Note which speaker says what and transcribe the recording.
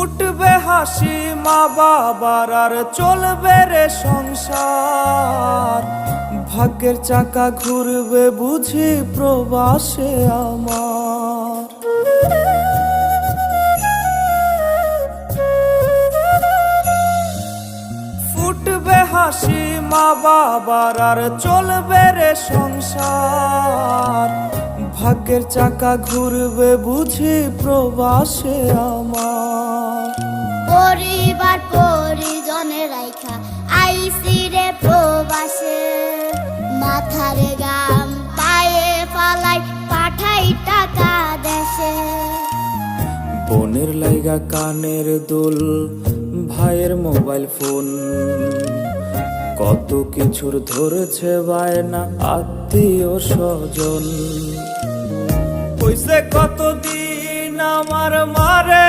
Speaker 1: ফুটবে হাসি মা বাবার আর চলবে রে সংসার। ভাগ্যের চাকা ঘুরবে বুঝি প্রবাসে আমার। ফুটবে হাসি মা বাবার আর চলবে রে সংসার। ভাগ্যের চাকা ঘুরবে বুঝি প্রবাসে আমার।
Speaker 2: পরিবার পরিজনের রাইখা আইসি রে প্রবাসে, মাথার গাম পায়ে ফালাই পাঠাই টাকা দেশে।
Speaker 1: বোনের লাইগা কানের দুল, ভাইয়ের মোবাইল ফোন, কত কিছুর ধরেছে বায়না আত্মীয় স্বজন। হইছে কতদিন আমার মারে